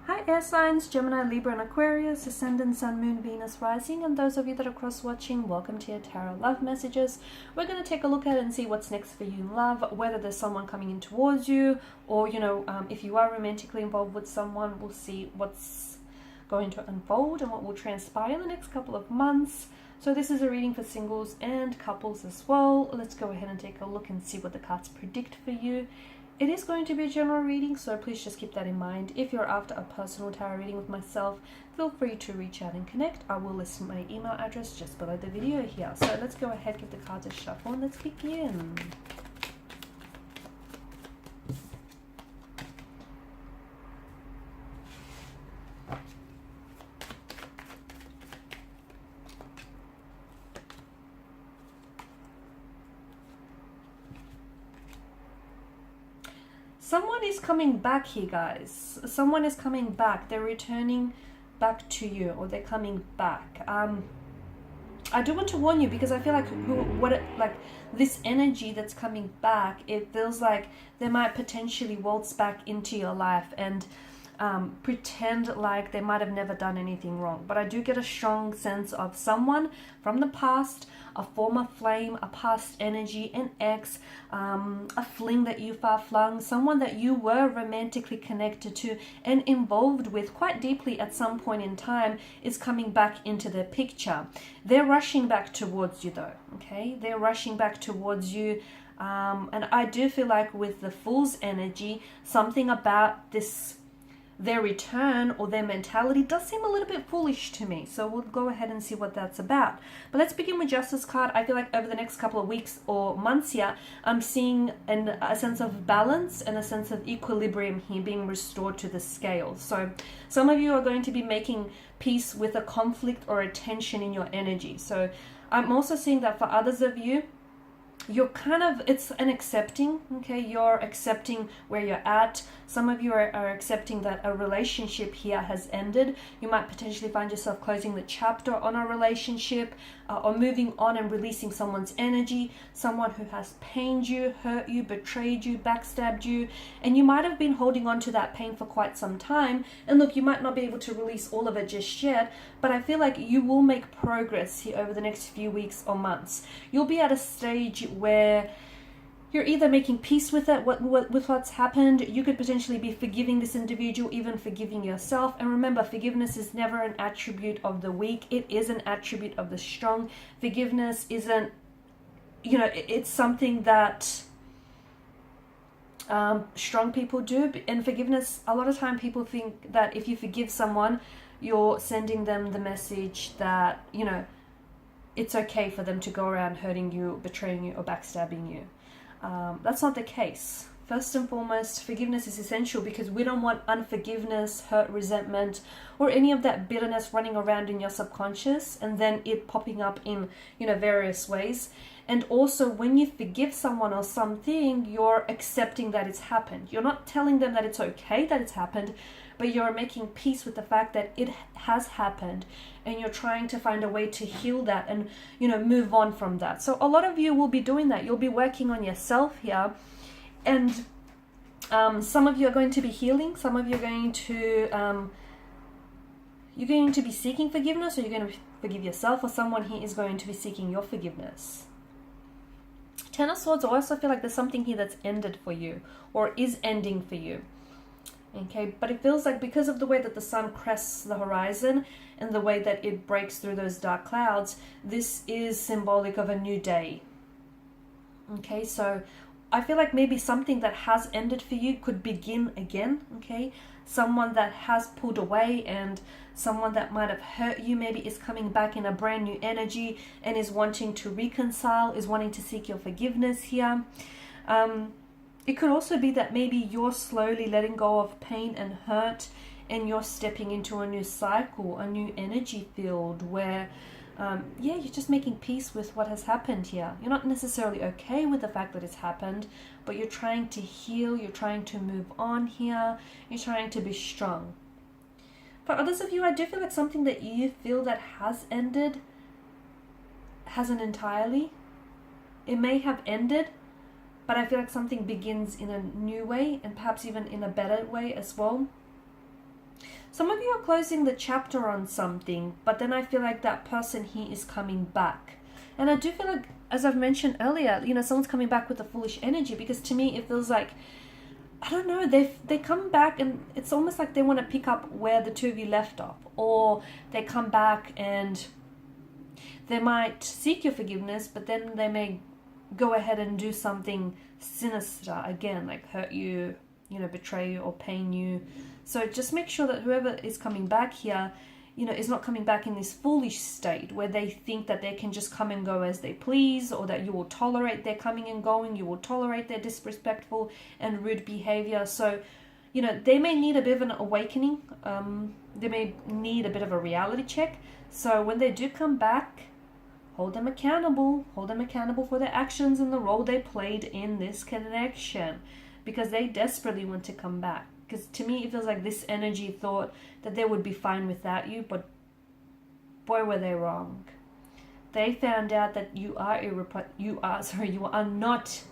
Hi air signs, Gemini, Libra and Aquarius, Ascendant, Sun, Moon, Venus, Rising, and those of you that are cross-watching, welcome to your Tarot Love Messages. We're going to take a look at it and see what's next for you in love, whether there's someone coming in towards you, or, if you are romantically involved with someone, we'll see what's going to unfold and what will transpire in the next couple of months. So this is a reading for singles and couples as well. Let's go ahead and take a look and see what the cards predict for you. It is going to be a general reading, so please just keep that in mind. If you're after a personal tarot reading with myself, feel free to reach out and connect. I will list my email address just below the video here. So let's go ahead, give the cards a shuffle, and let's begin. Someone is coming back here, guys. Someone is coming back. They're returning back to you, or they're coming back. I do want to warn you, because I feel like this energy that's coming back, it feels like they might potentially waltz back into your life and pretend like they might have never done anything wrong. But I do get a strong sense of someone from the past, a former flame, a past energy, an ex, a fling that you far flung, someone that you were romantically connected to and involved with quite deeply at some point in time is coming back into the picture. They're rushing back towards you though, okay? They're rushing back towards you. And I do feel like with the Fool's energy, something about their return or their mentality does seem a little bit foolish to me. So we'll go ahead and see what that's about. But let's begin with Justice card. I feel like over the next couple of weeks or months here, I'm seeing a sense of balance and a sense of equilibrium here being restored to the scale. So some of you are going to be making peace with a conflict or a tension in your energy. So I'm also seeing that for others of you, you're it's an accepting, okay? You're accepting where you're at. Some of you are accepting that a relationship here has ended. You might potentially find yourself closing the chapter on a relationship or moving on and releasing someone's energy, someone who has pained you, hurt you, betrayed you, backstabbed you, and you might have been holding on to that pain for quite some time. And look, you might not be able to release all of it just yet, but I feel like you will make progress here over the next few weeks or months. You'll be at a stage where you're either making peace with it, with what's happened. You could potentially be forgiving this individual, even forgiving yourself. And remember, forgiveness is never an attribute of the weak. It is an attribute of the strong. Forgiveness isn't, it's something that strong people do. And forgiveness, a lot of time people think that if you forgive someone, you're sending them the message that, it's okay for them to go around hurting you, betraying you, or backstabbing you. That's not the case. First and foremost, forgiveness is essential because we don't want unforgiveness, hurt, resentment, or any of that bitterness running around in your subconscious and then it popping up in, various ways. And also, when you forgive someone or something, you're accepting that it's happened. You're not telling them that it's okay that it's happened, but you're making peace with the fact that it has happened, and you're trying to find a way to heal that and, move on from that. So a lot of you will be doing that. You'll be working on yourself here, and some of you are going to be healing. Some of you are going to you're going to be seeking forgiveness, or you're going to forgive yourself, or someone here is going to be seeking your forgiveness. Ten of Swords, I also feel like there's something here that's ended for you or is ending for you. Okay, but it feels like because of the way that the sun crests the horizon and the way that it breaks through those dark clouds, this is symbolic of a new day. Okay, so I feel like maybe something that has ended for you could begin again, okay? Someone that has pulled away and someone that might have hurt you maybe is coming back in a brand new energy and is wanting to reconcile, is wanting to seek your forgiveness here. It could also be that maybe you're slowly letting go of pain and hurt and you're stepping into a new cycle, a new energy field where, you're just making peace with what has happened here. You're not necessarily okay with the fact that it's happened, but you're trying to heal, you're trying to move on here, you're trying to be strong. For others of you, I do feel like something that you feel that has ended hasn't entirely. It may have ended, but I feel like something begins in a new way and perhaps even in a better way as well. Some of you are closing the chapter on something, but then I feel like that person here is coming back. And I do feel like, as I've mentioned earlier, you know, someone's coming back with a foolish energy, because to me it feels like, I don't know, they come back and it's almost like they want to pick up where the two of you left off, or they come back and they might seek your forgiveness, but then they may go ahead and do something sinister again, like hurt you, you know, betray you or pain you. So just make sure that whoever is coming back here, you know, is not coming back in this foolish state where they think that they can just come and go as they please, or that you will tolerate their coming and going, you will tolerate their disrespectful and rude behavior. So, you know, they may need a bit of an awakening. They may need a bit of a reality check. So when they do come back, hold them accountable for their actions and the role they played in this connection, because they desperately want to come back. Because to me, it feels like this energy thought that they would be fine without you, but boy, were they wrong. They found out that you are not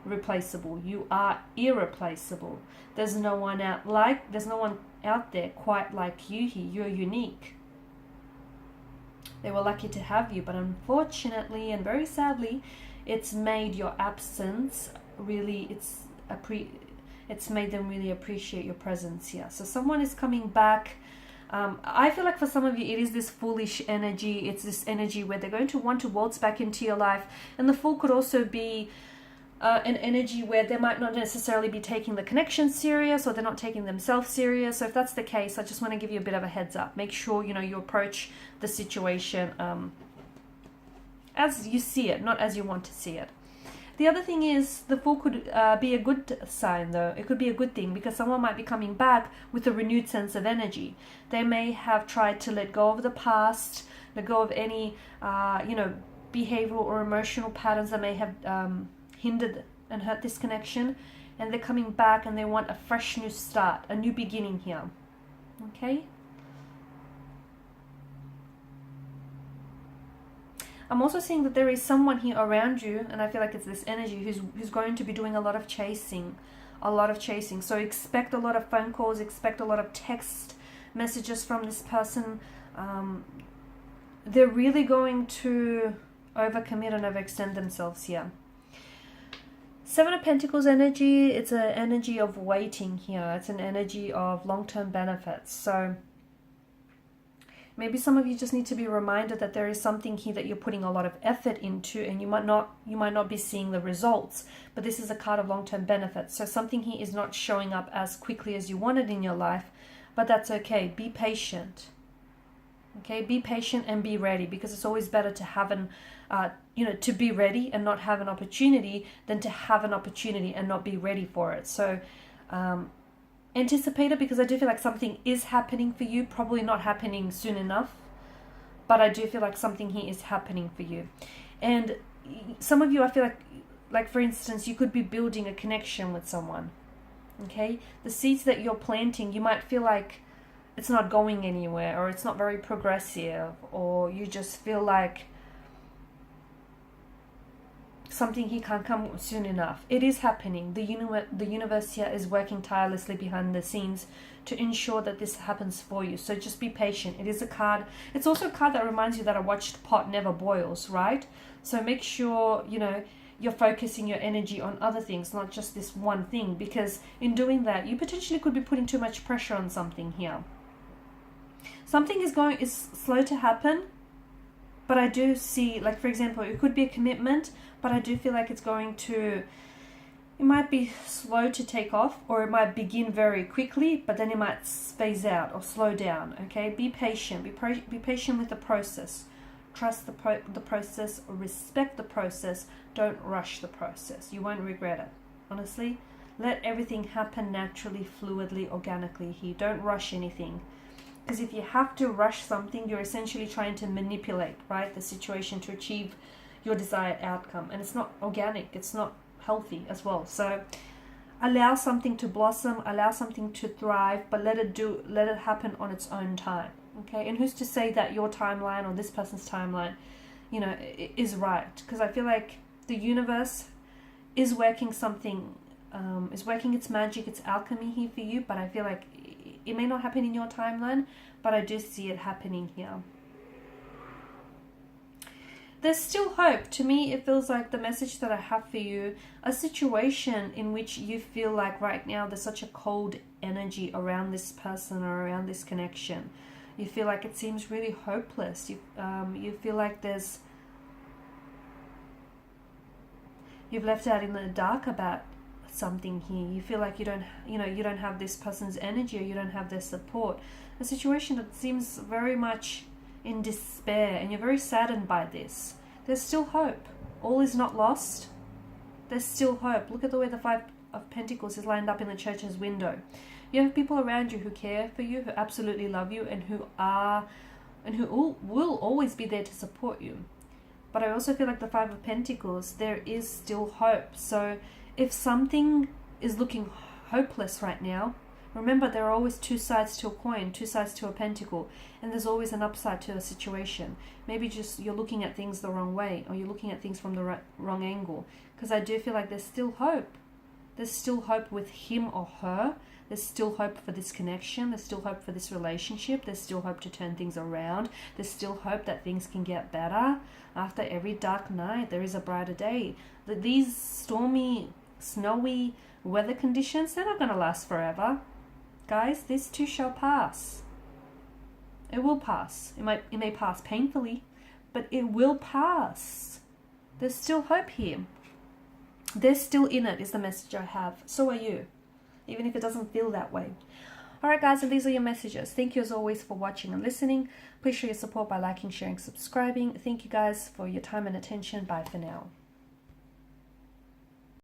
replaceable. You are irreplaceable. There's no one out there quite like you here. You're unique. They were lucky to have you, but unfortunately and very sadly, it's made your absence really, it's made them really appreciate your presence here. So someone is coming back. I feel like for some of you, it is this foolish energy. It's this energy where they're going to want to waltz back into your life. And the Fool could also be an energy where they might not necessarily be taking the connection serious, or they're not taking themselves serious. So if that's the case, I just want to give you a bit of a heads up. Make sure, you know, you approach the situation as you see it, not as you want to see it. The other thing is, the Fool could be a good sign, though. It could be a good thing, because someone might be coming back with a renewed sense of energy. They may have tried to let go of the past, let go of any, you know, behavioral or emotional patterns that may have hindered and hurt this connection. And they're coming back and they want a fresh new start, a new beginning here. Okay? I'm also seeing that there is someone here around you, and I feel like it's this energy who's going to be doing a lot of chasing. So expect a lot of phone calls, expect a lot of text messages from this person. They're really going to overcommit and overextend themselves here. Seven of Pentacles energy, it's an energy of waiting here. It's an energy of long-term benefits. So maybe some of you just need to be reminded that there is something here that you're putting a lot of effort into, and you might not be seeing the results, but this is a card of long-term benefits. So something here is not showing up as quickly as you wanted in your life, but that's okay. Be patient. Okay, be patient and be ready, because it's always better to have to be ready and not have an opportunity than to have an opportunity and not be ready for it. So anticipate it, because I do feel like something is happening for you, probably not happening soon enough, but I do feel like something here is happening for you. And some of you, I feel like for instance, you could be building a connection with someone. Okay, the seeds that you're planting, you might feel like it's not going anywhere, or it's not very progressive, or you just feel like something here can't come soon enough. It is happening. The universe here is working tirelessly behind the scenes to ensure that this happens for you. So just be patient. It is a card. It's also a card that reminds you that a watched pot never boils, right? So make sure, you know, you're focusing your energy on other things, not just this one thing, because in doing that, you potentially could be putting too much pressure on something here. Something is slow to happen, but I do see, like for example, it could be a commitment, but I do feel like it might be slow to take off, or it might begin very quickly, but then it might phase out or slow down. Okay, be patient. Be patient with the process. Trust the process, respect the process. Don't rush the process. You won't regret it. Honestly, let everything happen naturally, fluidly, organically here. Don't rush anything. Because if you have to rush something, you're essentially trying to manipulate, right, the situation to achieve your desired outcome. And it's not organic. It's not healthy as well. So allow something to blossom, allow something to thrive, but let it happen on its own time. Okay? And who's to say that your timeline or this person's timeline, you know, is right? Because I feel like the universe is working something, is working its magic, its alchemy here for you, but I feel like it may not happen in your timeline, but I do see it happening here. There's still hope. To me, it feels like the message that I have for you, a situation in which you feel like right now there's such a cold energy around this person or around this connection. You feel like it seems really hopeless. You feel like you've left out in the dark about something here. You feel like you don't have this person's energy, or you don't have their support. A situation that seems very much in despair, and you're very saddened by this. There's still hope. All is not lost. There's still hope. Look at the way the Five of Pentacles is lined up in the Church's window. You have people around you who care for you, who absolutely love you, and who will always be there to support you. But I also feel like the Five of Pentacles, there is still hope. So if something is looking hopeless right now, remember, there are always two sides to a coin, two sides to a pentacle, and there's always an upside to a situation. Maybe just you're looking at things the wrong way, or you're looking at things from the wrong angle, because I do feel like there's still hope. There's still hope with him or her. There's still hope for this connection. There's still hope for this relationship. There's still hope to turn things around. There's still hope that things can get better. After every dark night, there is a brighter day. These stormy, snowy weather conditions, they're not going to last forever. Guys, this too shall pass. It will pass. It may pass painfully, but it will pass. There's still hope here. They're still in it, is the message I have. So are you, even if it doesn't feel that way. Alright guys, and these are your messages. Thank you as always for watching and listening. Please show your support by liking, sharing, subscribing. Thank you guys for your time and attention. Bye for now.